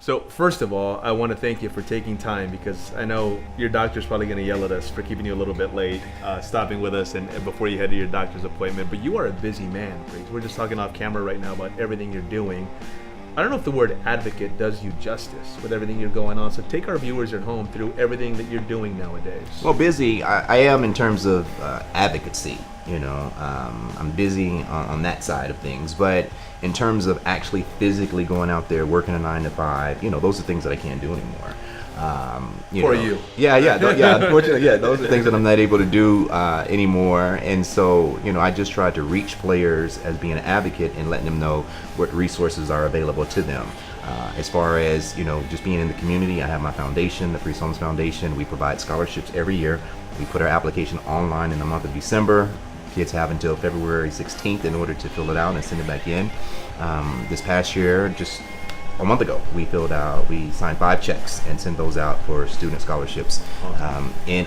So first of all, I want to thank you for taking time, because I know your doctor's probably going to yell at us for keeping you a little bit late, stopping with us and before you head to your doctor's appointment. But you are a busy man, Briggs. We're just talking off camera right now about everything you're doing. I don't know if the word advocate does you justice with everything you're going on. So take our viewers at home through everything that you're doing nowadays. Well, busy, I am in terms of advocacy. I'm busy on that side of things, but in terms of actually physically going out there working a 9 to 5, those are things that I can't do anymore. You. Yeah. Unfortunately, those are things that I'm not able to do anymore. And so, I just try to reach players as being an advocate and letting them know what resources are available to them. As far as, just being in the community, I have my foundation, the Free Holmes Foundation. We provide scholarships every year. We put our application online in the month of December. Kids have until February 16th in order to fill it out and send it back in. This past year, just a month ago, we signed 5 checks and sent those out for student scholarships. In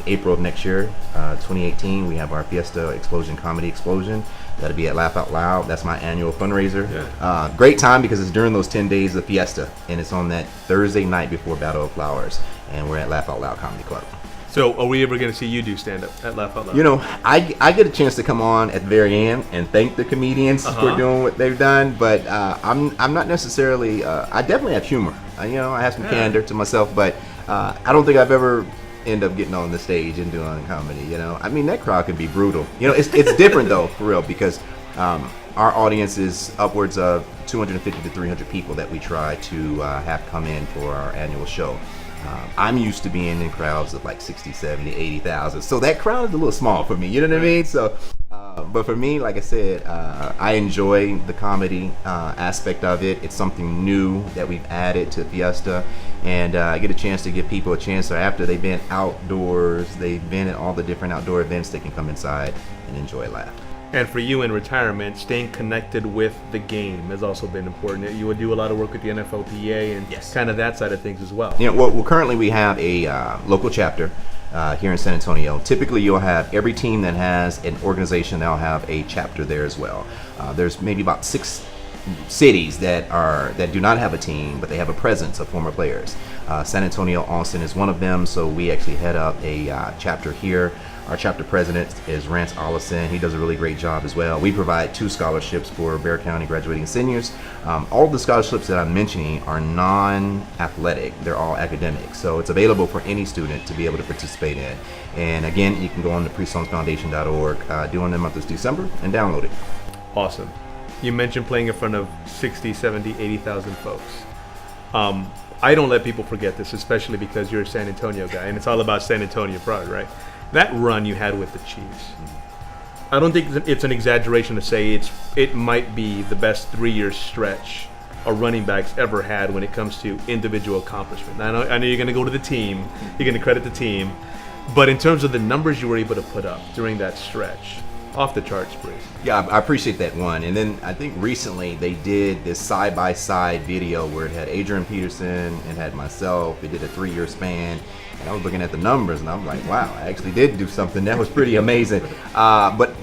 April of next year, 2018, we have our Fiesta Explosion Comedy Explosion. That'll be at Laugh Out Loud. That's my annual fundraiser. Yeah. Great time because it's during those 10 days of Fiesta, and it's on that Thursday night before Battle of Flowers, and we're at Laugh Out Loud Comedy Club. So are we ever going to see you do stand-up at Laugh Out Loud? I get a chance to come on at the very end and thank the comedians for doing what they've done, but I'm not necessarily, I definitely have humor. I have some candor to myself, but I don't think I've ever end up getting on the stage and doing comedy. That crowd can be brutal. It's different though, for real, because our audience is upwards of 250 to 300 people that we try to have come in for our annual show. I'm used to being in crowds of like 60, 70, 80,000. So that crowd is a little small for me, you know what I mean? So, but for me, like I said, I enjoy the comedy aspect of it. It's something new that we've added to Fiesta. And I get a chance to give people a chance, so after they've been outdoors, they've been at all the different outdoor events, they can come inside and enjoy a laugh. And for you in retirement, staying connected with the game has also been important. You would do a lot of work with the NFLPA and kind of that side of things as well. Well, currently we have a local chapter here in San Antonio. Typically, you'll have every team that has an organization, they'll have a chapter there as well. There's maybe about 6 cities that do not have a team, but they have a presence of former players. San Antonio, Austin is one of them, so we actually head up a chapter here. Our chapter president is Rance Ollison. He does a really great job as well. We provide 2 scholarships for Bexar County graduating seniors. All of the scholarships that I'm mentioning are non-athletic. They're all academic. So it's available for any student to be able to participate in. And again, you can go on to priesthomesfoundation.org during the month of December and download it. Awesome. You mentioned playing in front of 60, 70, 80,000 folks. I don't let people forget this, especially because you're a San Antonio guy, and it's all about San Antonio pride, right? That run you had with the Chiefs, I don't think it's an exaggeration to say it might be the best 3-year stretch a running back's ever had when it comes to individual accomplishment. I know you're going to go to the team, you're going to credit the team, but in terms of the numbers you were able to put up during that stretch, off the charts, Bruce. Yeah, I appreciate that one. And then I think recently they did this side-by-side video where it had Adrian Peterson and had myself. They did a 3-year span. And I was looking at the numbers and I'm like, wow, I actually did do something. That was pretty amazing. But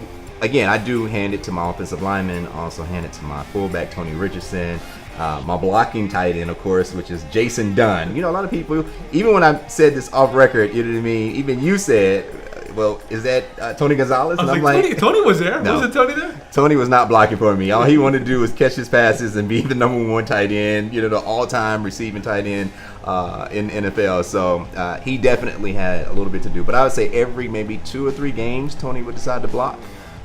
again, I do hand it to my offensive lineman, also hand it to my fullback, Tony Richardson. My blocking tight end, of course, which is Jason Dunn. A lot of people, even when I said this off record, you know what I mean? Even you said, well, is that Tony Gonzalez? And I'm like, Tony was there? No. Was it Tony there? Tony was not blocking for me. All he wanted to do was catch his passes and be the #1 tight end, the all-time receiving tight end in NFL. So he definitely had a little bit to do. But I would say every maybe 2 or 3 games, Tony would decide to block.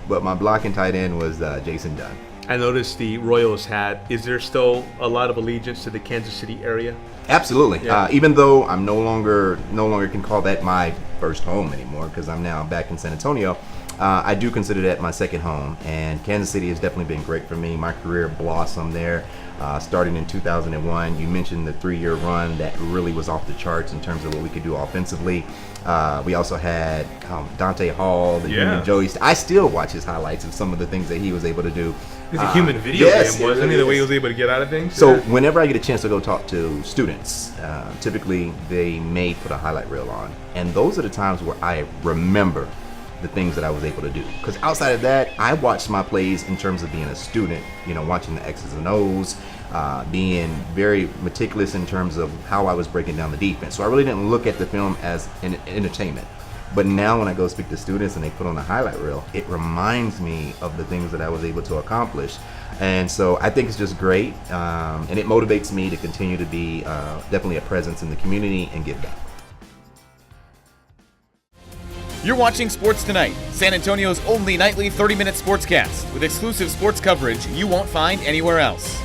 But my blocking tight end was Jason Dunn. I noticed the Royals is there still a lot of allegiance to the Kansas City area? Absolutely. Yeah. Even though I'm no longer can call that my first home anymore because I'm now back in San Antonio, I do consider that my second home. And Kansas City has definitely been great for me. My career blossomed there. Starting in 2001, you mentioned the 3-year run that really was off the charts in terms of what we could do offensively. We also had Dante Hall, the Union Joey. I still watch his highlights of some of the things that he was able to do. He's a human video game, wasn't he? The way he was able to get out of things. So whenever I get a chance to go talk to students, typically they may put a highlight reel on. And those are the times where I remember the things that I was able to do. Because outside of that, I watched my plays in terms of being a student, watching the X's and O's, being very meticulous in terms of how I was breaking down the defense. So I really didn't look at the film as an entertainment. But now when I go speak to students and they put on a highlight reel, it reminds me of the things that I was able to accomplish. And so I think it's just great, and it motivates me to continue to be definitely a presence in the community and give back. You're watching Sports Tonight, San Antonio's only nightly 30-minute sportscast with exclusive sports coverage you won't find anywhere else.